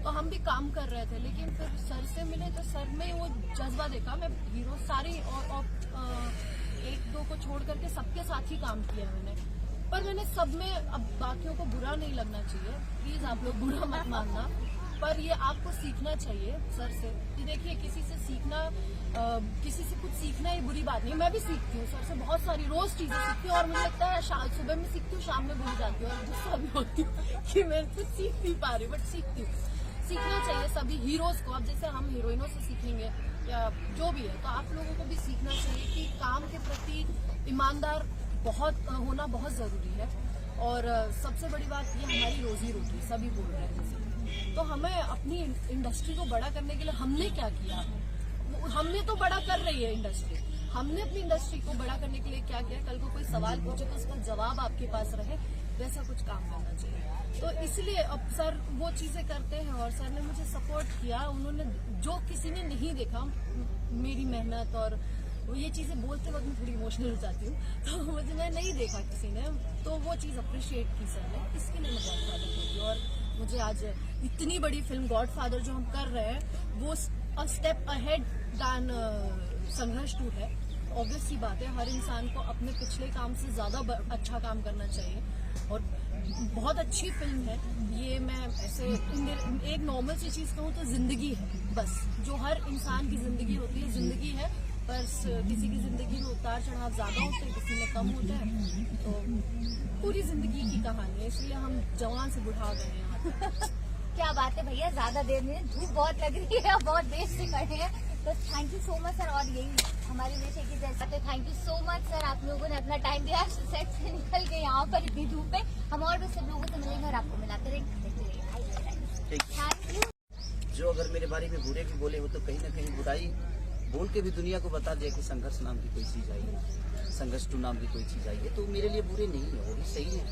तो हम भी काम कर रहे थे, लेकिन फिर सर से मिले तो सर में वो जज्बा देखा। मैं हीरो सारी और एक दो को छोड़ करके सबके साथ ही काम किया मैंने, पर मैंने सब में, अब बाकियों को बुरा नहीं लगना चाहिए, प्लीज आप लोग बुरा मत मानना, पर ये आपको सीखना चाहिए सर से कि देखिए किसी से सीखना, किसी से कुछ सीखना ये बुरी बात नहीं। मैं भी सीखती हूँ सर से, बहुत सारी रोज चीजें सीखती हूँ, और मुझे लगता है सुबह में सीखती हूँ, शाम में भूल जाती हूँ और गुस्सा भी होती हूँ कि मैं कुछ सीख नहीं पा रही, बट सीखती हूँ। सीखना चाहिए सभी हीरोज को। अब जैसे हम हीरोइनों से सीखेंगे या जो भी है, तो आप लोगों को भी सीखना चाहिए कि काम के प्रति ईमानदार होना बहुत जरूरी है। और सबसे बड़ी बात ये हमारी रोजी रोटी, सभी बोल रहे हैं जैसे, तो हमें अपनी इंडस्ट्री को बड़ा करने के लिए हमने क्या किया, हमने तो बड़ा कर रही है इंडस्ट्री, हमने अपनी इंडस्ट्री को बड़ा करने के लिए क्या किया। कल को कोई सवाल पूछे तो उसका जवाब आपके पास रहे, वैसा कुछ काम करना चाहिए। तो इसलिए अब सर वो चीजें करते हैं, और सर ने मुझे सपोर्ट किया। उन्होंने जो किसी ने नहीं देखा मेरी मेहनत, और ये चीजें बोलते वक्त मैं थोड़ी इमोशनल हो जाती हूँ, तो मुझे मैं नहीं देखा किसी ने, तो वो चीज अप्रिशिएट की सर ने, इसके लिए मैं गॉडफादर होती हूँ। और मुझे आज इतनी बड़ी फिल्म गॉडफादर जो हम कर रहे हैं वो स्टेप अहेड दैन संघर्ष 2 है। ऑब्वियस सी बात है, हर इंसान को अपने पिछले काम से ज्यादा अच्छा काम करना चाहिए, और बहुत अच्छी फिल्म है ये। मैं ऐसे एक नॉर्मल सी चीज कहूँ तो जिंदगी है, बस जो हर इंसान की जिंदगी होती है, जिंदगी है, बस किसी की जिंदगी में उतार चढ़ाव ज्यादा होते हैं, किसी में कम होता है, तो पूरी जिंदगी की कहानी है, इसलिए हम जवान से बुढ़ा गए हैं यहाँ तक। क्या बात है भैया, ज्यादा देर नहीं, धूप बहुत लग रही है, बहुत देर से खड़े हैं, तो thank you so much sir. और यही हमारी विषय की जैसा, तो thank you so much sir, आप लोगों ने अपना टाइम दिया, सेट से निकल के यहाँ पर इतनी धूप में। हम और भी सब लोगों से मिलेंगे और आपको मिलाते रहेंगे। Thank you. जो अगर मेरे बारे में बुरे भी बोले हो तो कहीं ना कहीं बुराई बोल के भी दुनिया को बता दिया कि संघर्ष नाम की कोई चीज आई है, संघर्ष 2 नाम की कोई चीज आई है, तो मेरे लिए बुरे नहीं है, वो भी सही है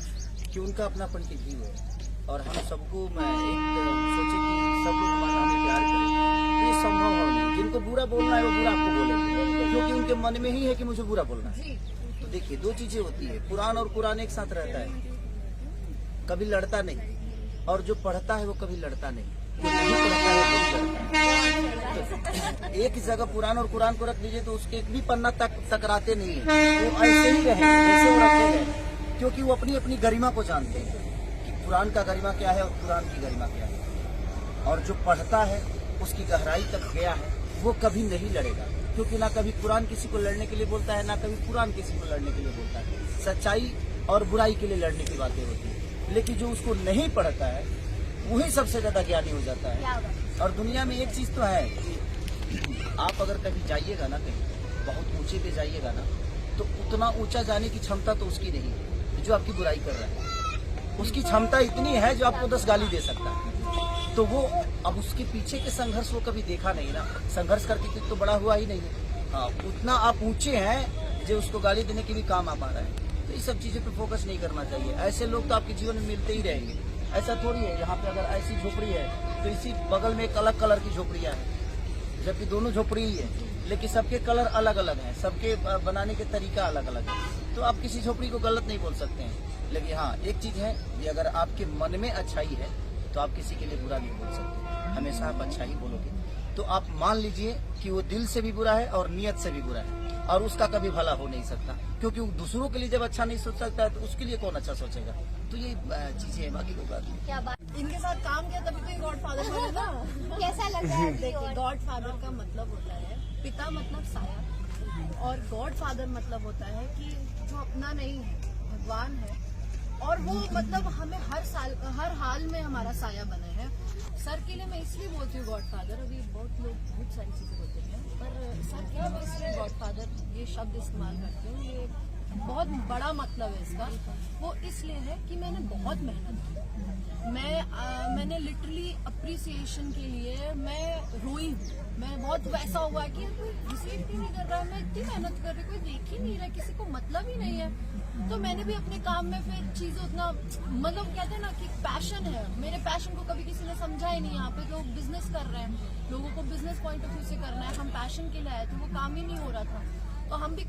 कि उनका अपना पॉइंट ऑफ व्यू है। और हम सबको मैं एक सोचे कि सब लोग हमारा हमें प्यार करें, तो ये संभव हो नहीं। जिनको बुरा बोलना है वो बुरा आपको बोलेंगे, क्योंकि उनके मन में ही है कि मुझे बुरा बोलना है। तो देखिए 2 चीजें होती है, कुरान और कुरान एक साथ रहता है, कभी लड़ता नहीं, और जो पढ़ता है वो कभी लड़ता नहीं, जो नहीं पढ़ता है वो लड़ता है। तो एक जगह कुरान और कुरान को रख लीजिए तो उसके एक भी पन्ना तक टकराते नहीं है, वो ऐसे ही रहेंगे जैसे वो रखे गए, क्योंकि वो अपनी अपनी गरिमा को जानते हैं कि कुरान का गरिमा क्या है और कुरान की गरिमा क्या है। और जो पढ़ता है उसकी गहराई तक गया है, वो कभी नहीं लड़ेगा, क्योंकि ना कभी कुरान किसी को लड़ने के लिए बोलता है, ना कभी कुरान किसी को लड़ने के लिए बोलता है। सच्चाई और बुराई के लिए लड़ने की बातें होती है, लेकिन जो उसको नहीं पढ़ता है वही सबसे ज्यादा ज्ञानी हो जाता है। और दुनिया में एक चीज तो है कि आप अगर कभी जाइएगा ना, कहीं बहुत ऊंचे पे जाइएगा ना, तो उतना ऊंचा जाने की क्षमता तो उसकी नहीं है जो आपकी बुराई कर रहा है। उसकी क्षमता इतनी है जो आपको 10 गाली दे सकता है, तो वो अब उसके पीछे के संघर्ष वो कभी देखा नहीं ना, संघर्ष करके तो बड़ा हुआ ही नहीं है। हाँ, उतना आप ऊंचे हैं जो उसको गाली देने के भी काम आ पा रहा है। तो ये सब चीजों पे फोकस नहीं करना चाहिए। ऐसे लोग तो आपके जीवन में मिलते ही रहेंगे। ऐसा थोड़ी है यहाँ पे अगर ऐसी झोपड़ी है तो इसी बगल में एक अलग कलर की झोपड़ियाँ है, जबकि दोनों झोपड़ी ही है, लेकिन सबके कलर अलग अलग हैं, सबके बनाने के तरीका अलग अलग है। तो आप किसी झोपड़ी को गलत नहीं बोल सकते हैं। लेकिन हाँ, एक चीज है कि अगर आपके मन में अच्छाई है तो आप किसी के लिए बुरा नहीं बोल सकते, हमेशा आप अच्छा ही बोलोगे। तो आप मान लीजिए कि वो दिल से भी बुरा है और नियत से भी बुरा है, और उसका कभी भला हो नहीं सकता, क्योंकि वो दूसरों के लिए जब अच्छा नहीं सोच सकता है तो उसके लिए कौन अच्छा सोचेगा। तो ये चीजें हैं, बाकी कोई बात नहीं। क्या बात, इनके साथ काम किया तभी तो ये गॉडफादर बने ना। कैसा लग रहा है? देखिए, गॉडफादर का मतलब होता है पिता, मतलब साया, और गॉडफादर मतलब होता है कि जो अपना नहीं है, भगवान है, और वो मतलब हमें हर हाल में हमारा साया बना है। सर के लिए मैं इसलिए बोलती हूँ गॉडफादर, अभी बहुत लोग बहुत सारी चीजें बोलते हैं, पर सर के लिए मैं इसलिए गॉडफादर ये शब्द इस्तेमाल करती हूँ। ये बहुत बड़ा मतलब है इसका। वो इसलिए है कि मैंने बहुत मेहनत की, मैंने लिटरली अप्रिसिएशन के लिए मैं रोई हूँ। मैं बहुत वैसा हुआ है कि कोई रिसीव ही नहीं कर रहा है, मैं इतनी मेहनत कर रही, कोई देख ही नहीं रहा, किसी को मतलब ही नहीं है। तो मैंने भी अपने काम में फिर चीजें उतना, मतलब कहते हैं ना कि पैशन है, मेरे पैशन को कभी किसी ने समझा ही नहीं। यहाँ पे लोग बिजनेस कर रहे हैं, लोगों को बिजनेस पॉइंट ऑफ व्यू से करना है, हम पैशन के लिए आए थे, वो काम ही नहीं हो रहा था, तो हम भी